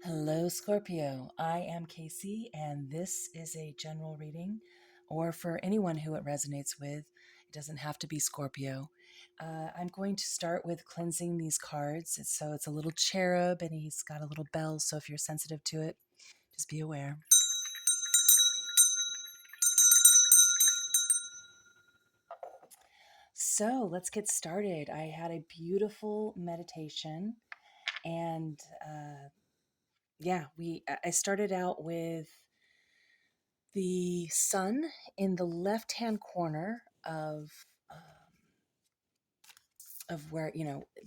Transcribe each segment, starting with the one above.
Hello, Scorpio. I am Casey, and this is a general reading, or for anyone who it resonates with. It doesn't have to be Scorpio. I'm going to start with cleansing these cards. It's a little cherub, and he's got a little bell, so if you're sensitive to it, just be aware. So let's get started. I had a beautiful meditation, and I started out with the sun in the left-hand corner of where,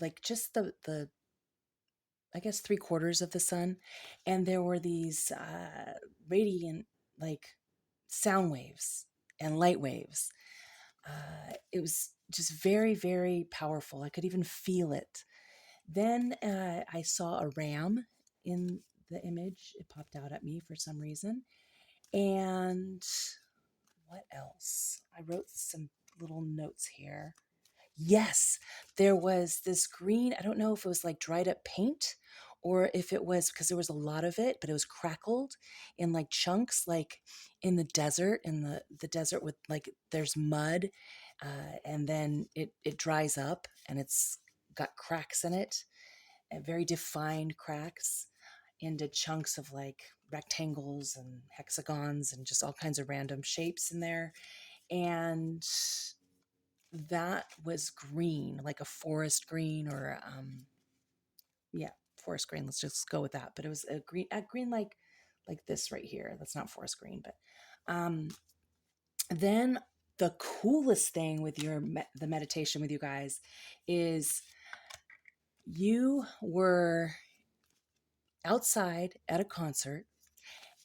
like just the I guess 3/4 of the sun, and there were these radiant, like, sound waves and light waves. It was just very, very powerful. I could even feel it. Then I saw a ram in the image. It popped out at me for some reason. And what else? I wrote some little notes here. Yes, there was this green. I don't know if it was like dried up paint or if it was because there was a lot of it, but it was crackled in like chunks, like in the desert, in the desert with like there's mud, and then it dries up and it's got cracks in it, and very defined cracks into chunks of like rectangles and hexagons and just all kinds of random shapes in there. And that was green, like a forest green or forest green. Let's just go with that. But it was a green like this right here. That's not forest green, but then the coolest thing with the meditation with you guys is you were outside at a concert,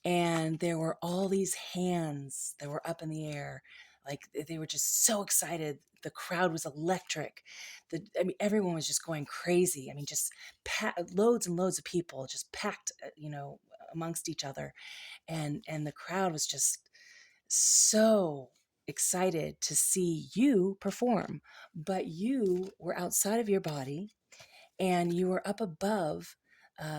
and there were all these hands that were up in the air, like they were just so excited. The crowd was electric. Everyone was just going crazy. Just loads and loads of people just packed, amongst each other, and the crowd was just so excited to see you perform. But you were outside of your body, and you were up above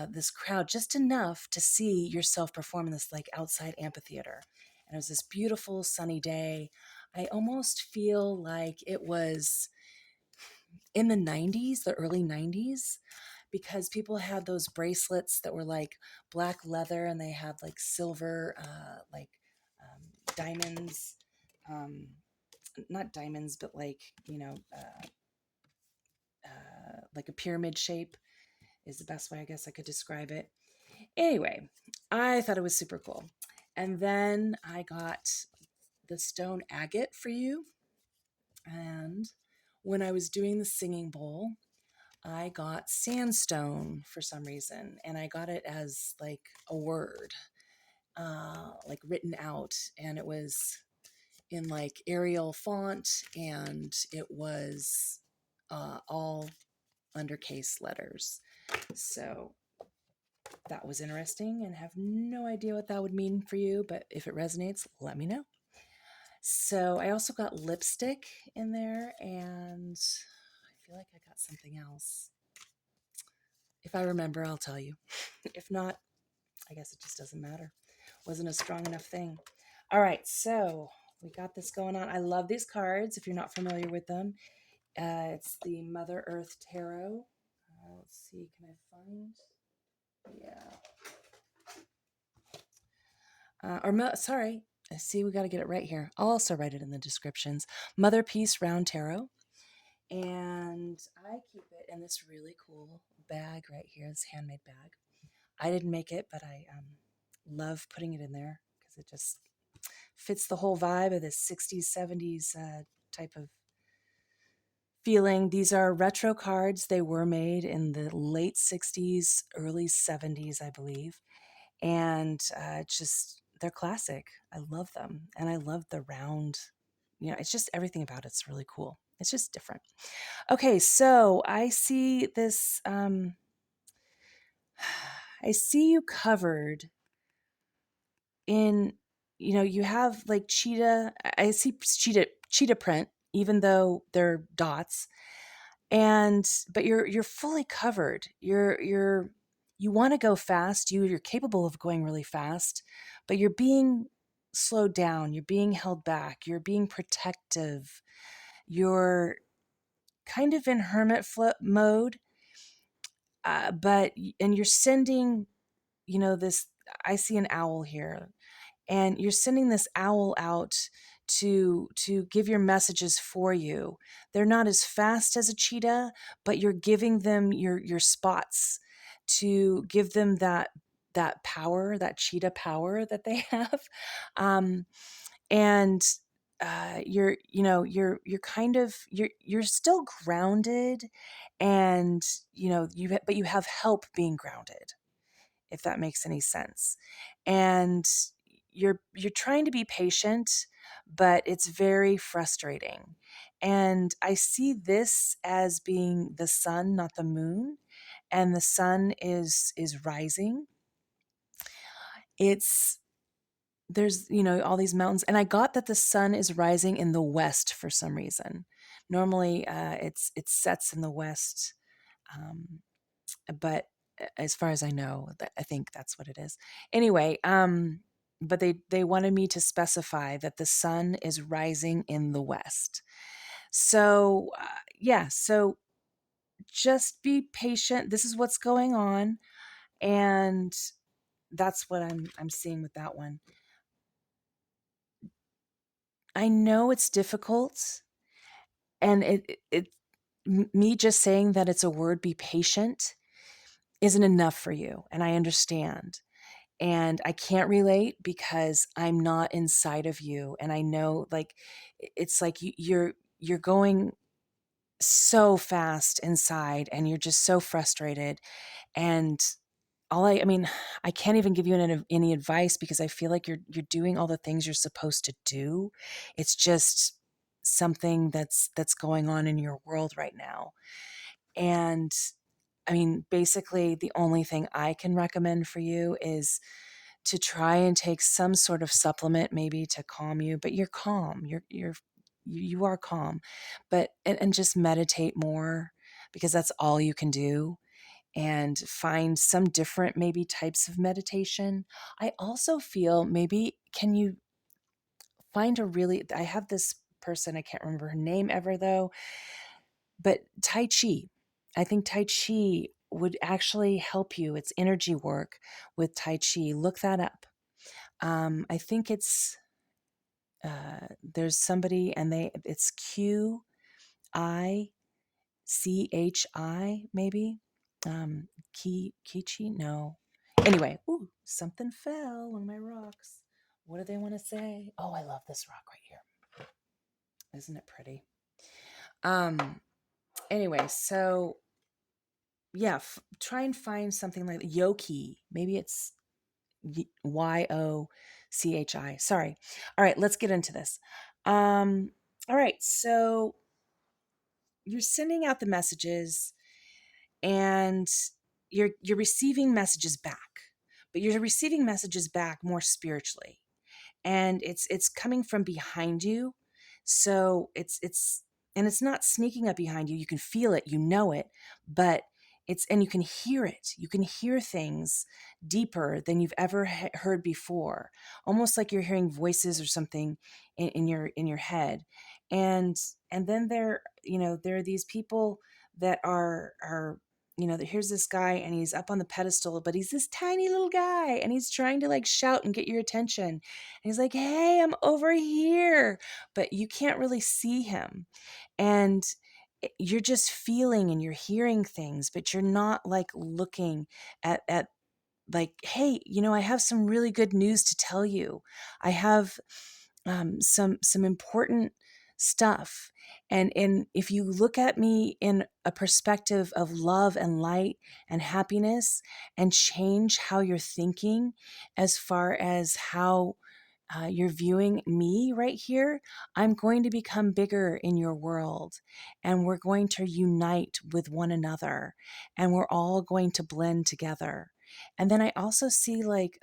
this crowd just enough to see yourself perform in this like outside amphitheater. And it was this beautiful sunny day. I almost feel like it was in the 90s, the early 90s, because people had those bracelets that were like black leather and they had like silver, diamonds, not diamonds, but like, like a pyramid shape is the best way I guess I could describe it. Anyway, I thought it was super cool. And then I got the stone agate for you. And when I was doing the singing bowl, I got sandstone for some reason. And I got it as like a word, like written out. And it was in like Arial font, and it was all undercase letters. So that was interesting, and have no idea what that would mean for you, but if it resonates, let me know. So I also got lipstick in there, and I feel like I got something else. If I remember, I'll tell you. If not, I guess it just doesn't matter. Wasn't a strong enough thing. All right, so we got this going on. I love these cards if you're not familiar with them. It's the Mother Earth Tarot. Let's see, can I find? Yeah. Sorry. See, we got to get it right here. I'll also write it in the descriptions. Motherpeace Round Tarot. And I keep it in this really cool bag right here, this handmade bag. I didn't make it, but I love putting it in there because it just fits the whole vibe of this 60s, 70s type of feeling. These are retro cards. They were made in the late 60s, early 70s, I believe. And they're classic. I love them. And I love the round, it's just everything about it's really cool. It's just different. Okay, so I see this, I see you covered in, you have like I see cheetah print, even though they're dots. But you're fully covered. You you want to go fast. You're capable of going really fast, but you're being slowed down. You're being held back. You're being protective. You're kind of in hermit mode, and you're sending, this. I see an owl here, and you're sending this owl out to give your messages for you. They're not as fast as a cheetah, but you're giving them your spots to give them that power, that cheetah power that they have. And you're kind of you're still grounded, and but you have help being grounded, if that makes any sense. And you're trying to be patient, but it's very frustrating. And I see this as being the sun, not the moon, and the sun is rising. It's There's all these mountains, and I got that the sun is rising in the west for some reason. Normally it sets in the west, um, but as far as I know, I think that's what it is. Anyway, but they wanted me to specify that the sun is rising in the west. So yeah, so just be patient. This is what's going on, and that's what I'm seeing with that one. I know it's difficult, and me just saying that it's a word, be patient, isn't enough for you, and I understand. And I can't relate because I'm not inside of you, and I know, like, it's like you're going so fast inside, and you're just so frustrated. And I mean, I can't even give you any advice because I feel like you're doing all the things you're supposed to do. It's just something that's going on in your world right now. And I mean, basically the only thing I can recommend for you is to try and take some sort of supplement, maybe to calm you, but you're calm. You are calm. But and just meditate more, because that's all you can do, and find some different maybe types of meditation. I also feel, maybe can you find I have this person, I can't remember her name ever though, but Tai Chi. I think Tai Chi would actually help you. It's energy work with Tai Chi. Look that up. I think there's somebody, and it's QICHI maybe. Kichi? No. Anyway, ooh, something fell, one of my rocks. What do they want to say? Oh, I love this rock right here. Isn't it pretty? Anyway, so yeah, try and find something like Yoki. Maybe it's YOCHI. Sorry. All right, let's get into this. All right, so you're sending out the messages, and you're receiving messages back, but you're receiving messages back more spiritually, and it's coming from behind you. So it's not sneaking up behind you. You can feel it, you know it, but and you can hear it. You can hear things deeper than you've ever heard before, almost like you're hearing voices or something in your head. And then there are these people that are here's this guy, and he's up on the pedestal, but he's this tiny little guy, and he's trying to like shout and get your attention. And he's like, hey, I'm over here, but you can't really see him. And you're just feeling and you're hearing things, but you're not like looking at like, hey, I have some really good news to tell you. I have some important stuff. And if you look at me in a perspective of love and light and happiness, and change how you're thinking as far as how you're viewing me right here, I'm going to become bigger in your world, and we're going to unite with one another, and we're all going to blend together. And then I also see like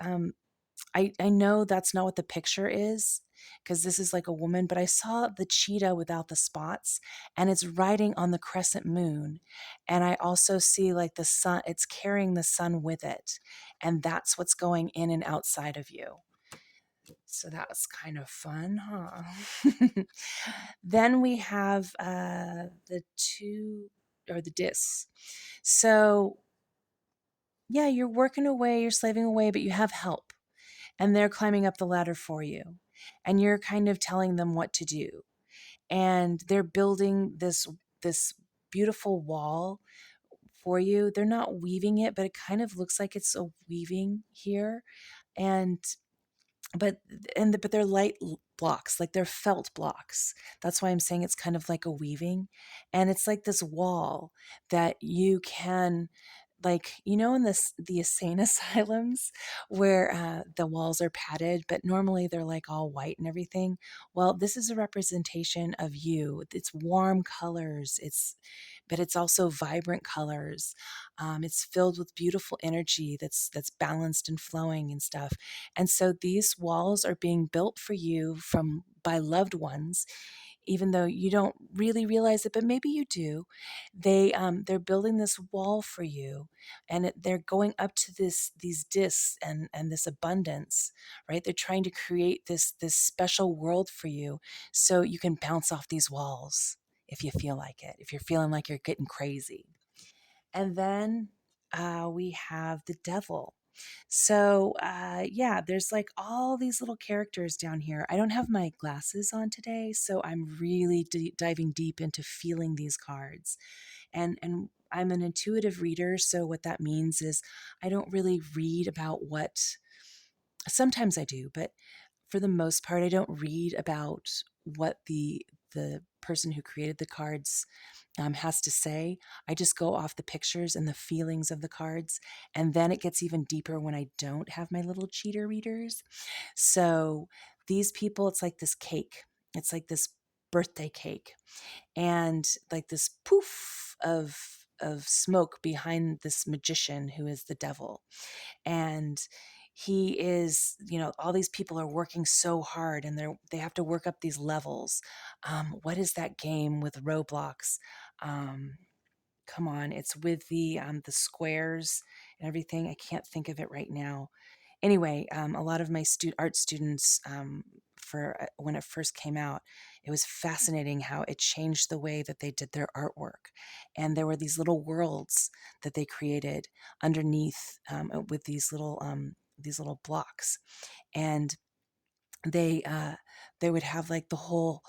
I know that's not what the picture is because this is like a woman, but I saw the cheetah without the spots and it's riding on the crescent moon. And I also see like the sun, it's carrying the sun with it. And that's what's going in and outside of you. So that was kind of fun, huh? Then we have the two or the discs. So, yeah, you're working away, you're slaving away, but you have help and they're climbing up the ladder for you. And you're kind of telling them what to do. And they're building this beautiful wall for you. They're not weaving it, but it kind of looks like it's a weaving here. And but but they're light blocks, like they're felt blocks. That's why I'm saying it's kind of like a weaving, and it's like this wall that you can, like, in the insane asylums where the walls are padded, but normally they're like all white and everything. Well, this is a representation of you. It's warm colors. But it's also vibrant colors. It's filled with beautiful energy that's balanced and flowing and stuff. And so these walls are being built for you from by loved ones, even though you don't really realize it, but maybe you do. They're building this wall for you, and they're going up to these discs and this abundance, right? They're trying to create this special world for you, so you can bounce off these walls if you feel like it, if you're feeling like you're getting crazy. And then we have the devil. So, yeah, there's like all these little characters down here. I don't have my glasses on today, so I'm really diving deep into feeling these cards. And I'm an intuitive reader, so what that means is I don't really read about what, sometimes I do, but for the most part I don't read about what the person who created the cards has to say. I just go off the pictures and the feelings of the cards. And then it gets even deeper when I don't have my little cheater readers. So these people, it's like this cake. It's like this birthday cake. And like this poof of smoke behind this magician who is the devil. And he is, all these people are working so hard and they have to work up these levels. What is that game with Roblox? um, Come on, it's with the squares and everything. I can't think of it right now. Anyway, a lot of my art students, for when it first came out, it was fascinating how it changed the way that they did their artwork. And there were these little worlds that they created underneath, with these little blocks, and they uh, they would have like the whole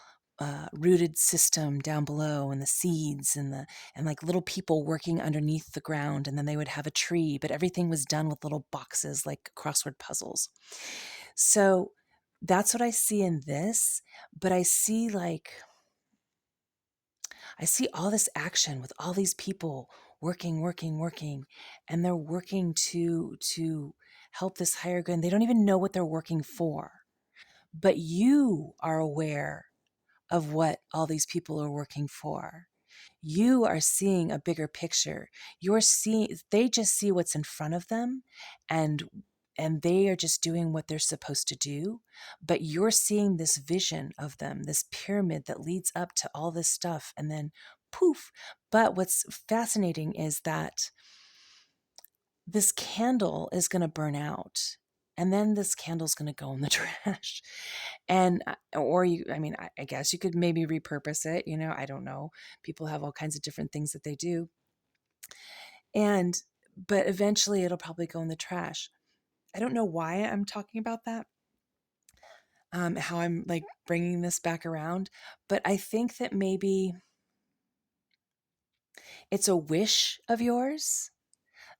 rooted system down below, and the seeds and like little people working underneath the ground, and then they would have a tree, but everything was done with little boxes like crossword puzzles. So that's what I see in this, but I see all this action with all these people working, and they're working to help this higher good, and they don't even know what they're working for. But you are aware of what all these people are working for. You are seeing a bigger picture. They just see what's in front of them, and they are just doing what they're supposed to do. But you're seeing this vision of them, this pyramid that leads up to all this stuff, and then poof. But what's fascinating is that this candle is going to burn out, and then this candle's going to go in the trash. And or you I mean, I guess you could maybe repurpose it, I don't know. People have all kinds of different things that they do. And but eventually it'll probably go in the trash. I don't know why I'm talking about that, how I'm like bringing this back around, but I think that maybe it's a wish of yours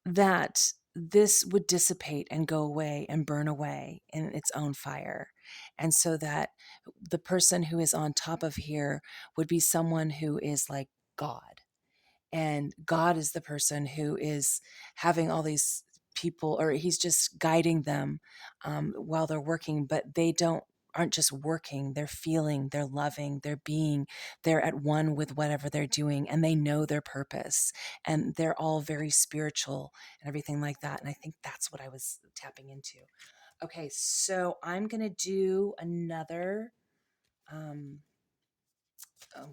that this would dissipate and go away and burn away in its own fire. And so that the person who is on top of here would be someone who is like God. And God is the person who is having all these people, or he's just guiding them while they're working, but they aren't just working, they're feeling, they're loving, they're being, they're at one with whatever they're doing, and they know their purpose, and they're all very spiritual and everything like that. And I think that's what I was tapping into. Okay, so I'm going to do another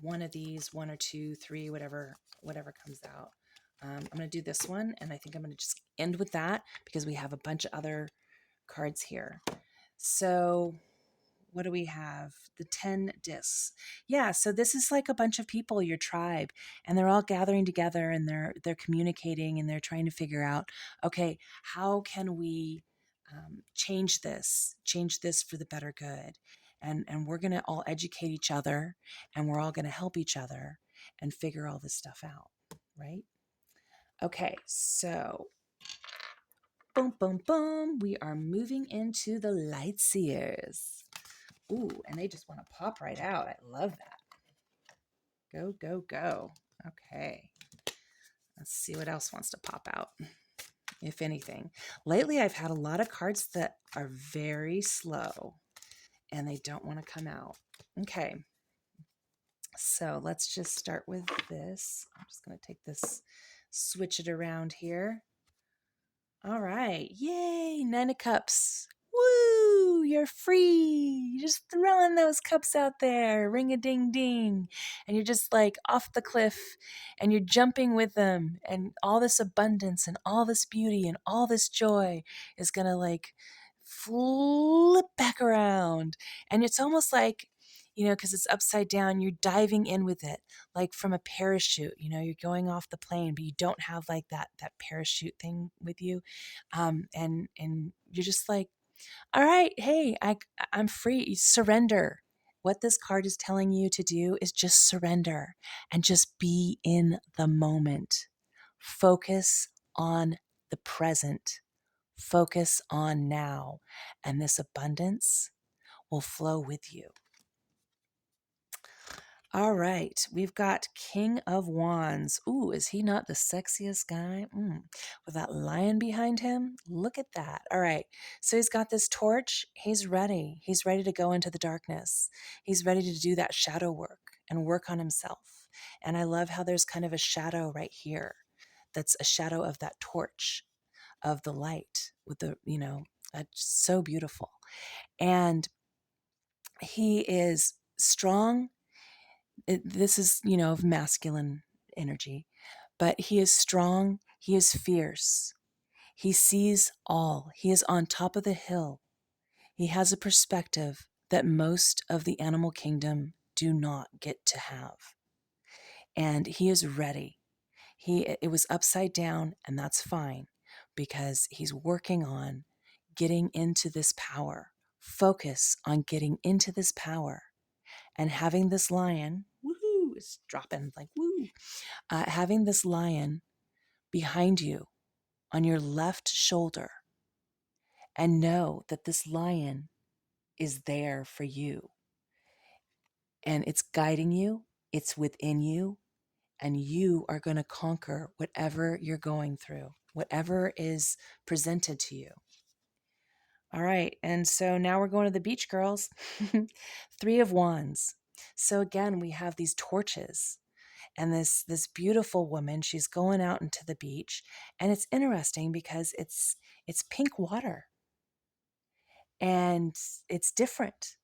one of these, one or two, three, whatever comes out. I'm going to do this one, and I think I'm going to just end with that because we have a bunch of other cards here. So what do we have? The 10 discs. Yeah, so this is like a bunch of people, your tribe, and they're all gathering together, and they're communicating, and they're trying to figure out, okay, how can we change this for the better good? And we're going to all educate each other, and we're all going to help each other and figure all this stuff out, right? Okay, so boom, boom, boom. We are moving into the light seers. Ooh, and they just want to pop right out. I love that. Go, go, go. Okay. Let's see what else wants to pop out, if anything. Lately, I've had a lot of cards that are very slow and they don't want to come out. Okay. So let's just start with this. I'm just going to take this, switch it around here. All right. Yay. 9 of Cups. Woo! You're free. You're just throwing those cups out there. Ring a ding ding. And you're just like off the cliff and you're jumping with them. And all this abundance and all this beauty and all this joy is going to like flip back around. And it's almost like, because it's upside down, you're diving in with it, like from a parachute. You're going off the plane, but you don't have like that parachute thing with you, and you're just like, all right, hey, I'm free. You surrender. What this card is telling you to do is just surrender and just be in the moment. Focus on the present. Focus on now, and this abundance will flow with you. All right, we've got King of Wands. Ooh, is he not the sexiest guy? With that lion behind him? Look at that. All right, so he's got this torch. He's ready. He's ready to go into the darkness. He's ready to do that shadow work and work on himself. And I love how there's kind of a shadow right here. That's a shadow of that torch, of the light with the, that's so beautiful. And he is strong. This is, of masculine energy, but he is strong. He is fierce. He sees all. He is on top of the hill. He has a perspective that most of the animal kingdom do not get to have. And he is ready. It was upside down, and that's fine because he's working on getting into this power. Focus on getting into this power and having this lion, woohoo, is dropping like woo, having this lion behind you on your left shoulder, and know that this lion is there for you. And it's guiding you, it's within you, and you are going to conquer whatever you're going through, whatever is presented to you. All right, and so now we're going to the beach, girls. 3 of Wands. So again, we have these torches, and this beautiful woman, she's going out into the beach, and it's interesting because it's pink water, and it's different,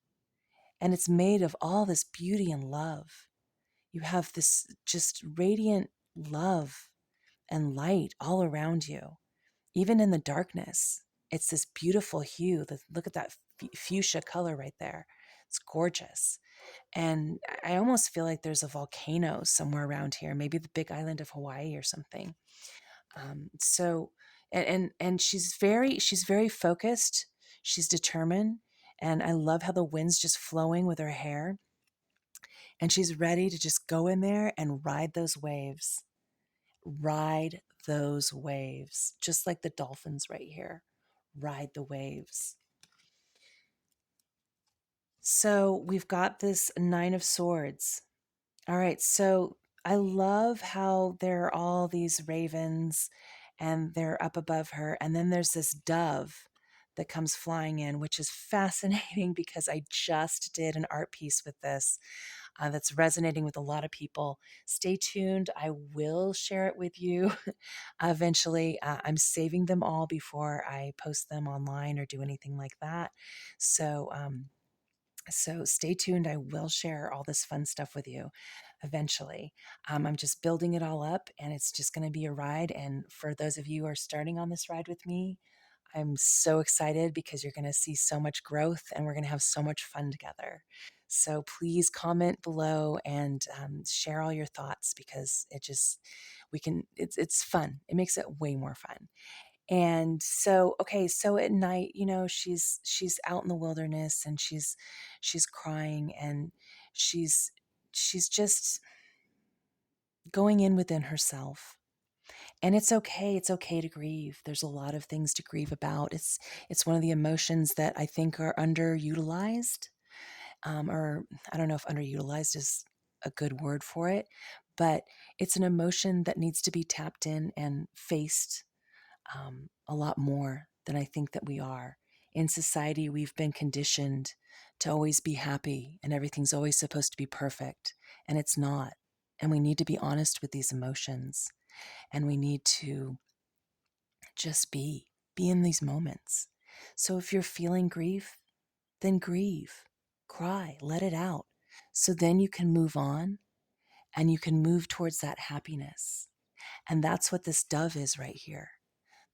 and it's made of all this beauty and love. You have this just radiant love and light all around you, even in the darkness. It's this beautiful hue. Look at that fuchsia color right there. It's gorgeous. And I almost feel like there's a volcano somewhere around here, maybe the big island of Hawaii or something. And she's very focused. She's determined. And I love how the wind's just flowing with her hair. And she's ready to just go in there and ride those waves. Ride those waves, just like the dolphins right here. Ride the waves. So we've got this 9 of Swords. All right, so I love how there are all these ravens and they're up above her. And then there's this dove that comes flying in, which is fascinating because I just did an art piece with this. that's resonating with a lot of people. Stay tuned. I will share it with you eventually. I'm saving them all before I post them online or do anything like that. So stay tuned. I will share all this fun stuff with you eventually. I'm just building it all up, and it's just going to be a ride. And for those of you who are starting on this ride with me, I'm so excited because you're going to see so much growth and we're going to have so much fun together. So please comment below and share all your thoughts, because it's fun. It makes it way more fun. And so, okay, so at night, she's out in the wilderness, and she's crying, and she's just going in within herself. And it's okay. It's okay to grieve. There's a lot of things to grieve about. It's one of the emotions that I think are underutilized, or I don't know if underutilized is a good word for it, but it's an emotion that needs to be tapped in and faced a lot more than I think that we are. In society, we've been conditioned to always be happy, and everything's always supposed to be perfect, and it's not. And we need to be honest with these emotions, and we need to just be in these moments. So if you're feeling grief, then grieve, cry, let it out. So then you can move on, and you can move towards that happiness. And that's what this dove is right here.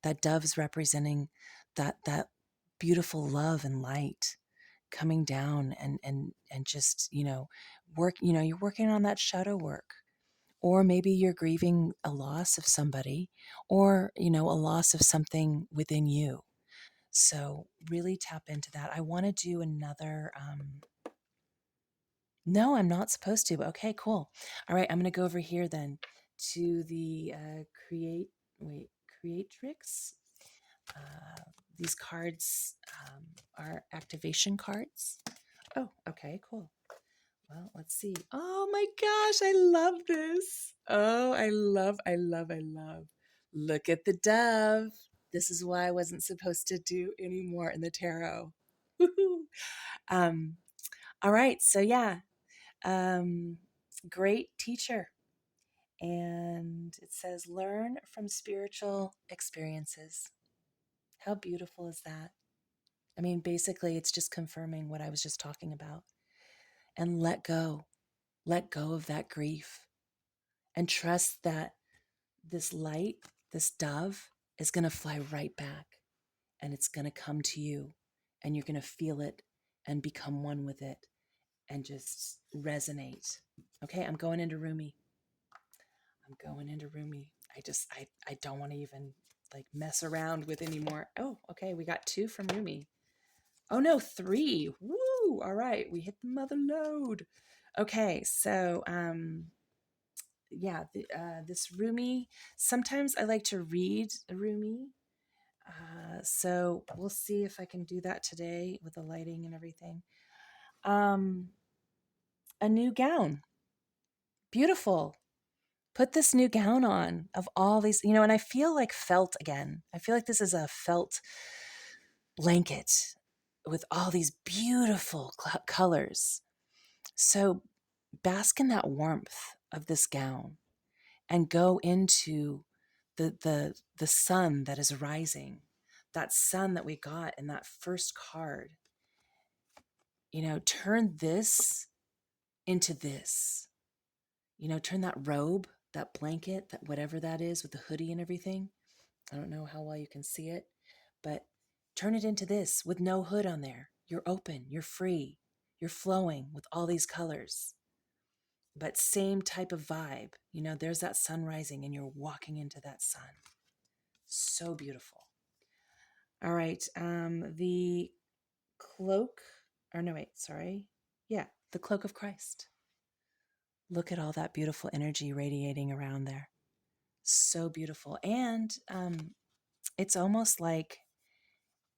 That dove is representing that beautiful love and light coming down, and just, you're working on that shadow work. Or maybe you're grieving a loss of somebody, or, a loss of something within you. So really tap into that. I want to do another, no, I'm not supposed to, but okay, cool. All right, I'm going to go over here then to the creatrix. These cards are activation cards. Oh, okay, cool. Well, let's see. Oh my gosh, I love this. Oh, I love. Look at the dove. This is why I wasn't supposed to do any more in the tarot. um, all right, so yeah, great teacher. And it says, learn from spiritual experiences. How beautiful is that? I mean, basically, it's just confirming what I was just talking about. And let go. Let go of that grief. And trust that this light, this dove, is going to fly right back. And it's going to come to you. And you're going to feel it and become one with it and just resonate. Okay, I'm going into RUMI. I don't want to even like mess around with any more. Oh, okay, we got 2 from RUMI. Oh no, 3. Woo! All right, we hit the mother load. Okay, so this RUMI. Sometimes I like to read a RUMI. So we'll see if I can do that today with the lighting and everything. A new gown. Beautiful. Put this new gown on of all these, and I feel like felt again. I feel like this is a felt blanket with all these beautiful colors. So bask in that warmth of this gown and go into the sun that is rising, that sun that we got in that first card. Turn this into this. Turn that robe, that blanket, that whatever that is with the hoodie and everything. I don't know how well you can see it, but turn it into this with no hood on there. You're open, you're free, you're flowing with all these colors. But same type of vibe. There's that sun rising and you're walking into that sun. So beautiful. All right, the cloak, or no, wait, sorry. Yeah, the cloak of Christ. Look at all that beautiful energy radiating around there. So beautiful. And it's almost like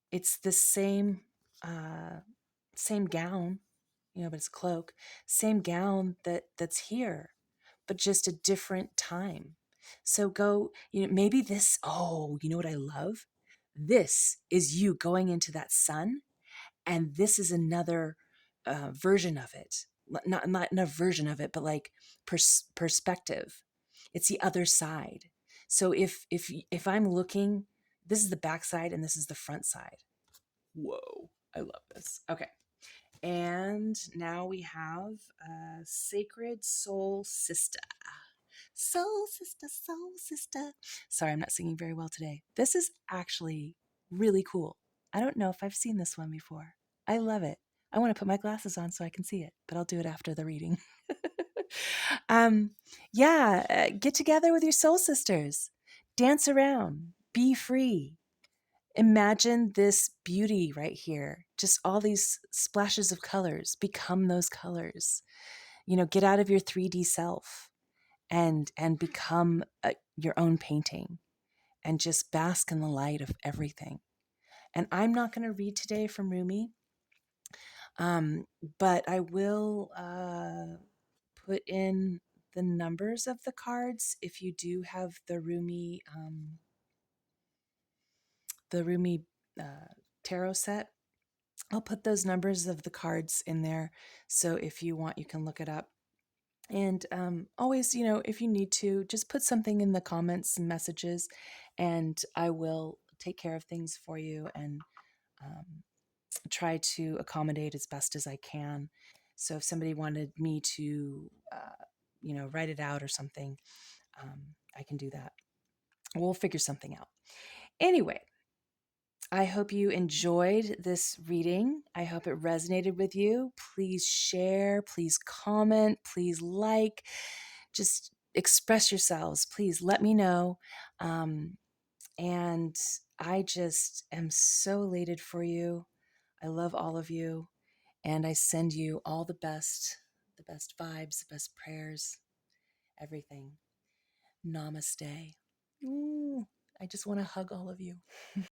it's the same gown, but it's a cloak, same gown that's here, but just a different time. So go, maybe this, you know what I love? This is you going into that sun, and this is another version of it not a version of it, but like perspective. It's the other side. So if I'm looking, this is the back side and this is the front side. Whoa, I love this. Okay. And now we have Sacred Soul Sister. Soul Sister, Soul Sister. Sorry, I'm not singing very well today. This is actually really cool. I don't know if I've seen this one before. I love it. I want to put my glasses on so I can see it, but I'll do it after the reading. Get together with your soul sisters. Dance around. Be free. Imagine this beauty right here. Just all these splashes of colors. Become those colors. Get out of your 3D self and become your own painting and just bask in the light of everything. And I'm not going to read today from RUMI, but I will put in the numbers of the cards if you do have the RUMI tarot set. I'll put those numbers of the cards in there, so if you want, you can look it up. And always, if you need to, just put something in the comments and messages, and I will take care of things for you and try to accommodate as best as I can. So if somebody wanted me to, write it out or something, I can do that. We'll figure something out. Anyway, I hope you enjoyed this reading. I hope it resonated with you. Please share, please comment, please like, just express yourselves. Please let me know. And I just am so elated for you. I love all of you. And I send you all the best vibes, the best prayers, everything. Namaste. Ooh, I just want to hug all of you.